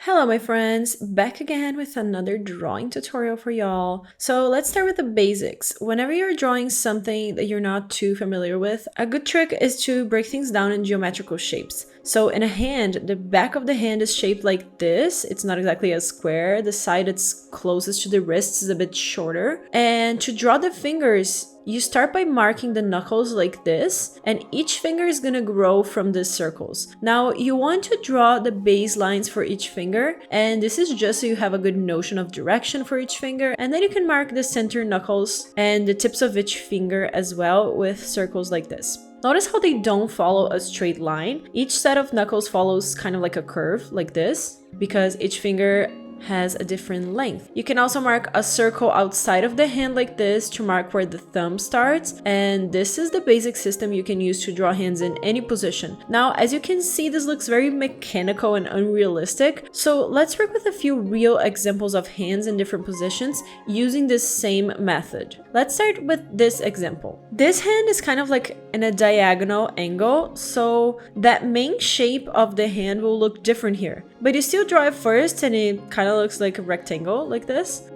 Hello my friends, back again with another drawing tutorial for y'all. So let's start with the basics. Whenever you're drawing something that you're not too familiar with, a good trick is to break things down in geometrical shapes. So in a hand, the back of the hand is shaped like this. It's not exactly a square. The side that's closest to the wrists is a bit shorter. And to draw the fingers, you start by marking the knuckles like this, and each finger is gonna grow from these circles. Now, you want to draw the baselines for each finger, and this is just so you have a good notion of direction for each finger, and then you can mark the center knuckles and the tips of each finger as well with circles like this. Notice how they don't follow a straight line. Each set of knuckles follows kind of like a curve, like this, because each finger has a different length. You can also mark a circle outside of the hand like this to mark where the thumb starts, and this is the basic system you can use to draw hands in any position. Now, as you can see, this looks very mechanical and unrealistic, so let's work with a few real examples of hands in different positions using this same method. Let's start with this example. This hand is kind of like in a diagonal angle, so that main shape of the hand will look different here. But you still draw it first and it kind of looks like a rectangle like this.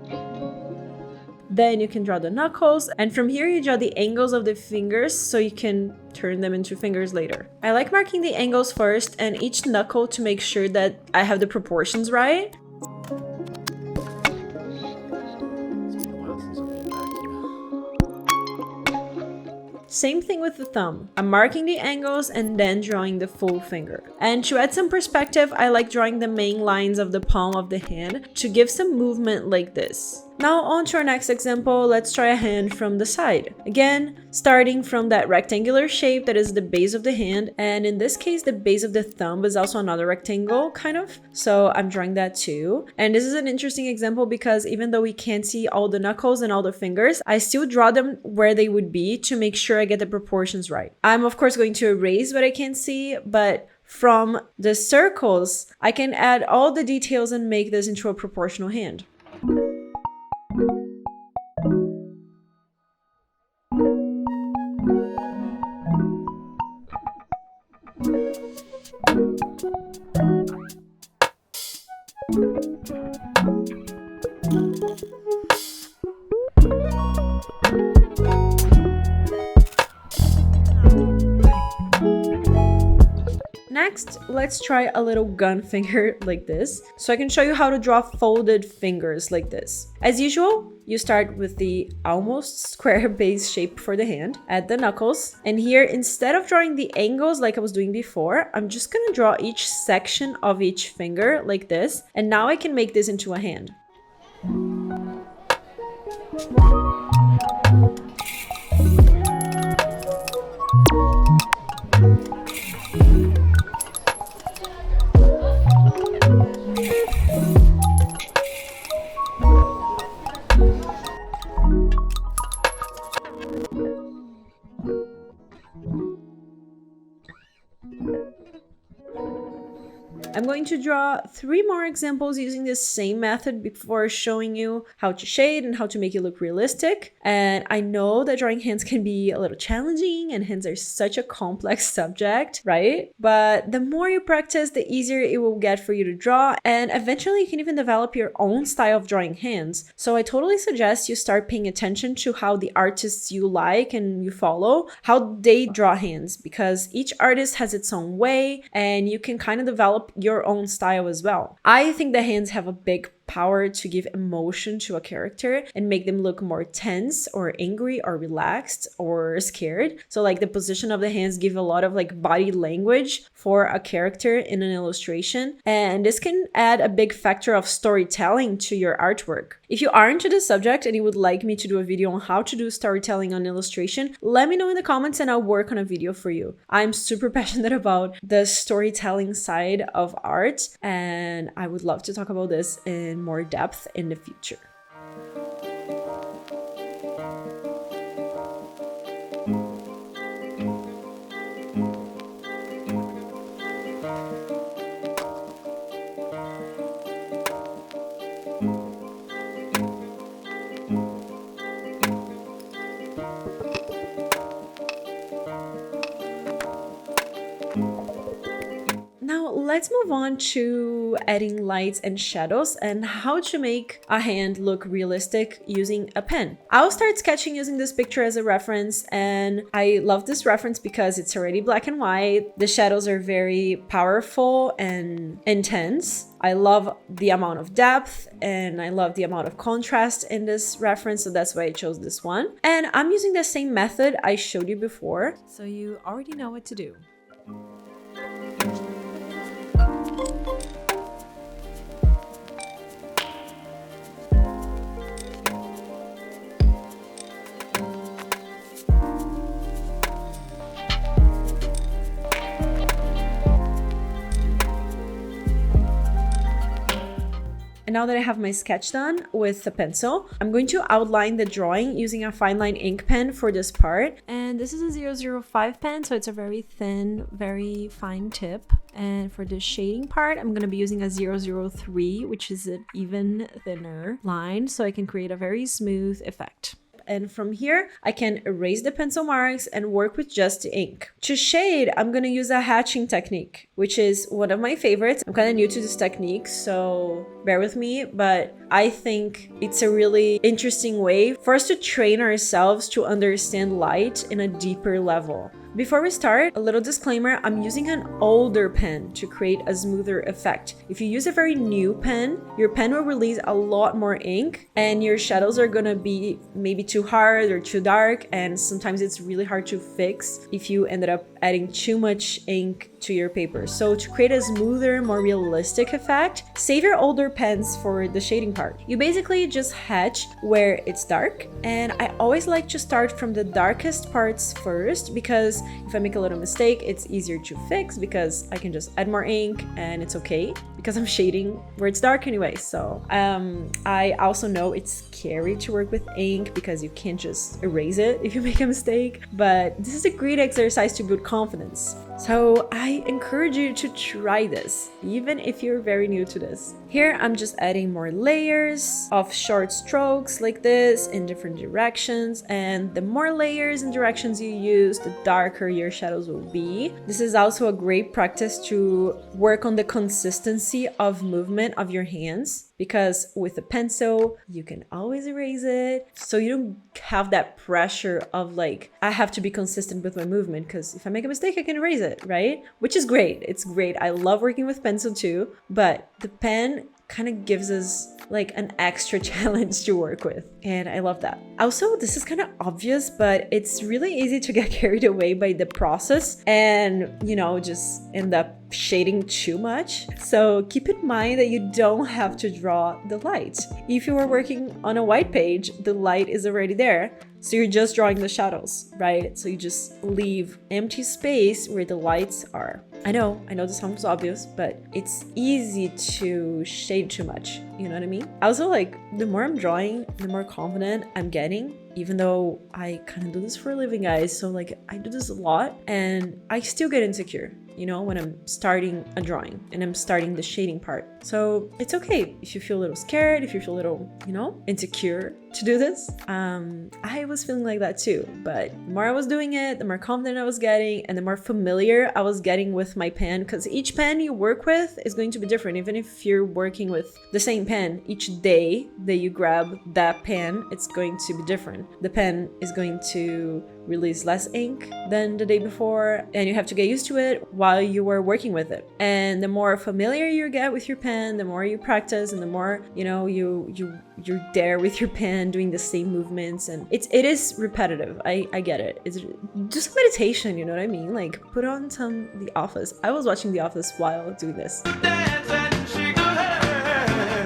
Then you can draw the knuckles, and from here you draw the angles of the fingers so you can turn them into fingers later. I like marking the angles first and each knuckle to make sure that I have the proportions right. Same thing with the thumb. I'm marking the angles and then drawing the full finger. And to add some perspective, I like drawing the main lines of the palm of the hand to give some movement like this. Now on to our next example, let's try a hand from the side. Again, starting from that rectangular shape that is the base of the hand, and in this case the base of the thumb is also another rectangle, kind of. So I'm drawing that too. And this is an interesting example because even though we can't see all the knuckles and all the fingers, I still draw them where they would be to make sure I get the proportions right. I'm of course going to erase what I can't see, but from the circles, I can add all the details and make this into a proportional hand. Next, let's try a little gun finger like this, so I can show you how to draw folded fingers like this. As usual, you start with the almost square base shape for the hand, add the knuckles, and here instead of drawing the angles like I was doing before, I'm just gonna draw each section of each finger like this, and now I can make this into a hand. I'm going to draw 3 more examples using this same method before showing you how to shade and how to make it look realistic. And I know that drawing hands can be a little challenging and hands are such a complex subject, right? But the more you practice, the easier it will get for you to draw, and eventually you can even develop your own style of drawing hands. So I totally suggest you start paying attention to how the artists you like and you follow, how they draw hands, because each artist has its own way and you can kind of develop your own style as well. I think the hands have a big power to give emotion to a character and make them look more tense or angry or relaxed or scared. So like the position of the hands give a lot of like body language for a character in an illustration, and this can add a big factor of storytelling to your artwork. If you are into this subject and you would like me to do a video on how to do storytelling on illustration, let me know in the comments and I'll work on a video for you. I'm super passionate about the storytelling side of art, and I would love to talk about this in more depth in the future. let's move on to adding lights and shadows and how to make a hand look realistic using a pen. I'll start sketching using this picture as a reference, and I love this reference because it's already black and white. The shadows are very powerful and intense. I love the amount of depth and I love the amount of contrast in this reference, so that's why I chose this one. And I'm using the same method I showed you before, so you already know what to do. And now that I have my sketch done with the pencil, I'm going to outline the drawing using a fine line ink pen for this part. And this is a 005 pen, so it's a very thin, very fine tip. And for the shading part, I'm going to be using a 003, which is an even thinner line, so I can create a very smooth effect. And from here, I can erase the pencil marks and work with just the ink. To shade, I'm gonna use a hatching technique, which is one of my favorites. I'm kind of new to this technique, so bear with me, but I think it's a really interesting way for us to train ourselves to understand light in a deeper level. Before we start, a little disclaimer, I'm using an older pen to create a smoother effect. If you use a very new pen, your pen will release a lot more ink and your shadows are gonna be maybe too hard or too dark, and sometimes it's really hard to fix if you ended up adding too much ink to your paper. So to create a smoother, more realistic effect, save your older pens for the shading part. You basically just hatch where it's dark, and I always like to start from the darkest parts first, because if I make a little mistake, it's easier to fix because I can just add more ink and it's okay because I'm shading where it's dark anyway. So I also know it's scary to work with ink because you can't just erase it if you make a mistake, but this is a great exercise to build confidence. So I encourage you to try this, even if you're very new to this. Here, I'm just adding more layers of short strokes like this in different directions. And the more layers and directions you use, the darker your shadows will be. This is also a great practice to work on the consistency of movement of your hands, because with a pencil, you can always erase it. So you don't have that pressure of like, I have to be consistent with my movement, because if I make a mistake, I can erase it, right? Which is great. It's great. I love working with pencil too, but the pen kind of gives us like an extra challenge to work with, and I love that. Also, this is kind of obvious, but it's really easy to get carried away by the process and, you know, just end up shading too much. So keep in mind that you don't have to draw the light. If you were working on a white page, the light is already there. So you're just drawing the shadows, right? So you just leave empty space where the lights are. I know this sounds obvious, but it's easy to shade too much. You know what I mean? Also, like, the more I'm drawing, the more confident I'm getting, even though I kind of do this for a living, guys. So like, I do this a lot and I still get insecure, you know, when I'm starting a drawing and I'm starting the shading part. So it's okay if you feel a little scared, if you feel a little, you know, insecure to do this. I was feeling like that too, but the more I was doing it, the more confident I was getting and the more familiar I was getting with my pen, because each pen you work with is going to be different. Even if you're working with the same pen, each day that you grab that pen, it's going to be different. The pen is going to release less ink than the day before, and you have to get used to it while you are working with it. And the more familiar you get with your pen, the more you practice and the more, you know, you're there with your pen doing the same movements, and it is repetitive. I get it. It's just meditation, you know what I mean? Like, put on The Office. I was watching The Office while doing this.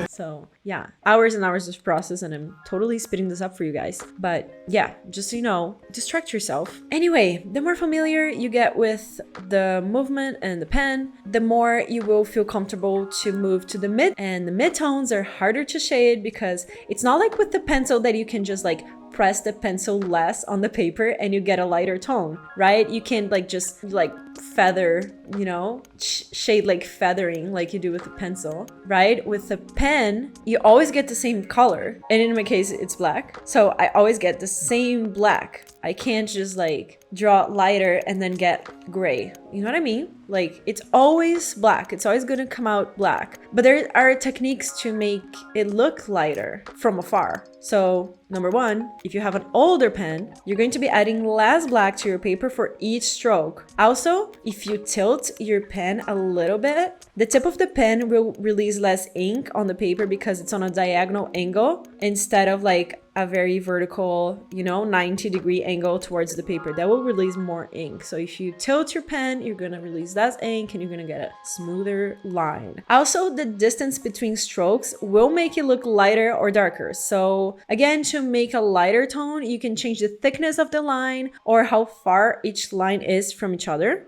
So yeah, hours and hours of process, and I'm totally speeding this up for you guys. But yeah, just so you know, distract yourself. Anyway, the more familiar you get with the movement and the pen, the more you will feel comfortable to move to the mid. And the mid-tones are harder to shade because it's not like with the pencil that you can just like press the pencil less on the paper and you get a lighter tone, right? You can like just like feather, you know, shade like feathering like you do with a pencil, right? With a pen, you always get the same color. And in my case, it's black. So I always get the same black. I can't just like draw lighter and then get gray. You know what I mean? Like it's always black. It's always gonna come out black. But there are techniques to make it look lighter from afar. So number one, if you have an older pen, you're going to be adding less black to your paper for each stroke. Also, if you tilt your pen a little bit, the tip of the pen will release less ink on the paper because it's on a diagonal angle instead of like a very vertical, you know, 90-degree angle towards the paper. That will release more ink. So if you tilt your pen, you're gonna release less ink and you're gonna get a smoother line. Also, the distance between strokes will make it look lighter or darker. So again, to make a lighter tone, you can change the thickness of the line or how far each line is from each other.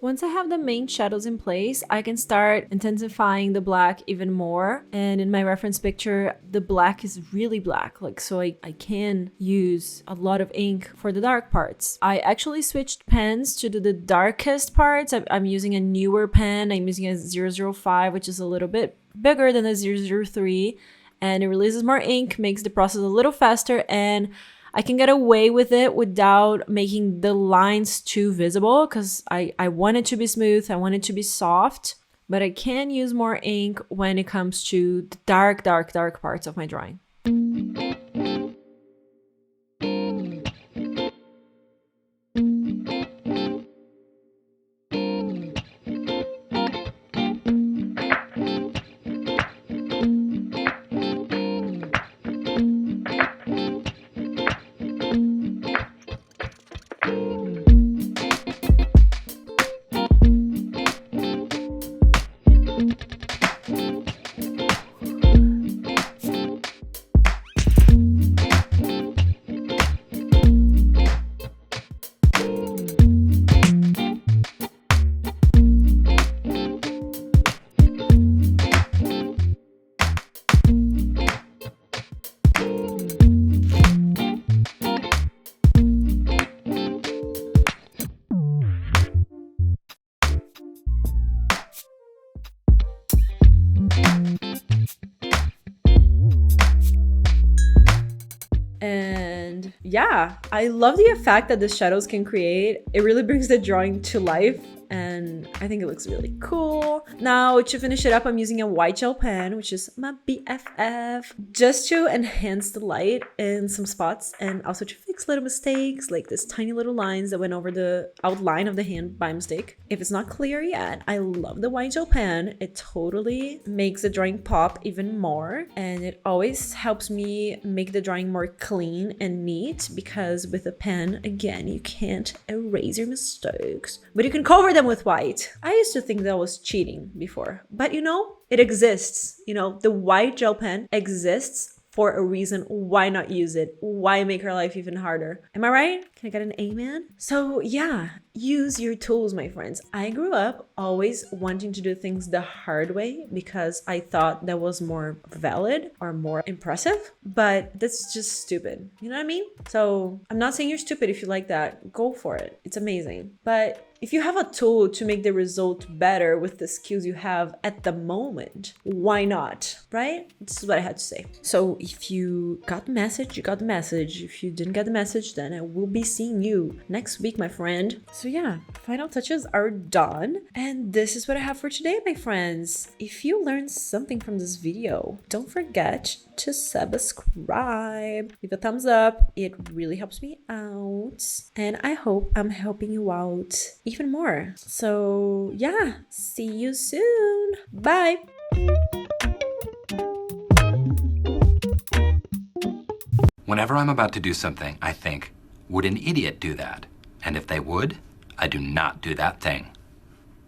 Once I have the main shadows in place, I can start intensifying the black even more. And in my reference picture, the black is really black, like so I can use a lot of ink for the dark parts. I actually switched pens to do the darkest parts. I'm using a newer pen. I'm using a 005, which is a little bit bigger than the 003, and it releases more ink, makes the process a little faster, and I can get away with it without making the lines too visible because I want it to be smooth, I want it to be soft, but I can use more ink when it comes to the dark parts of my drawing. And yeah, I love the effect that the shadows can create. It really brings the drawing to life, and I think it looks really cool. Now, to finish it up, I'm using a white gel pen, which is my BFF, just to enhance the light in some spots and also to fix little mistakes, like this tiny little lines that went over the outline of the hand by mistake. If it's not clear yet, I love the white gel pen. It totally makes the drawing pop even more, and it always helps me make the drawing more clean and neat, because with a pen, again, you can't erase your mistakes, but you can cover them with white. I used to think that was cheating before, but you know, it exists. You know, the white gel pen exists for a reason. Why not use it? Why make our life even harder? Am I right? Can I get an amen? So yeah, use your tools, my friends. I grew up always wanting to do things the hard way because I thought that was more valid or more impressive, but that's just stupid. You know what I mean? So I'm not saying you're stupid if you like that. Go for it. It's amazing. But if you have a tool to make the result better with the skills you have at the moment, why not, right? This is what I had to say. So if you got the message, you got the message. If you didn't get the message, then I will be seeing you next week, my friend. So yeah, final touches are done. And this is what I have for today, my friends. If you learned something from this video, don't forget to subscribe. Leave a thumbs up. It really helps me out. And I hope I'm helping you out even more. So yeah, see you soon. Bye. Whenever I'm about to do something, I think, would an idiot do that? And if they would, I do not do that thing.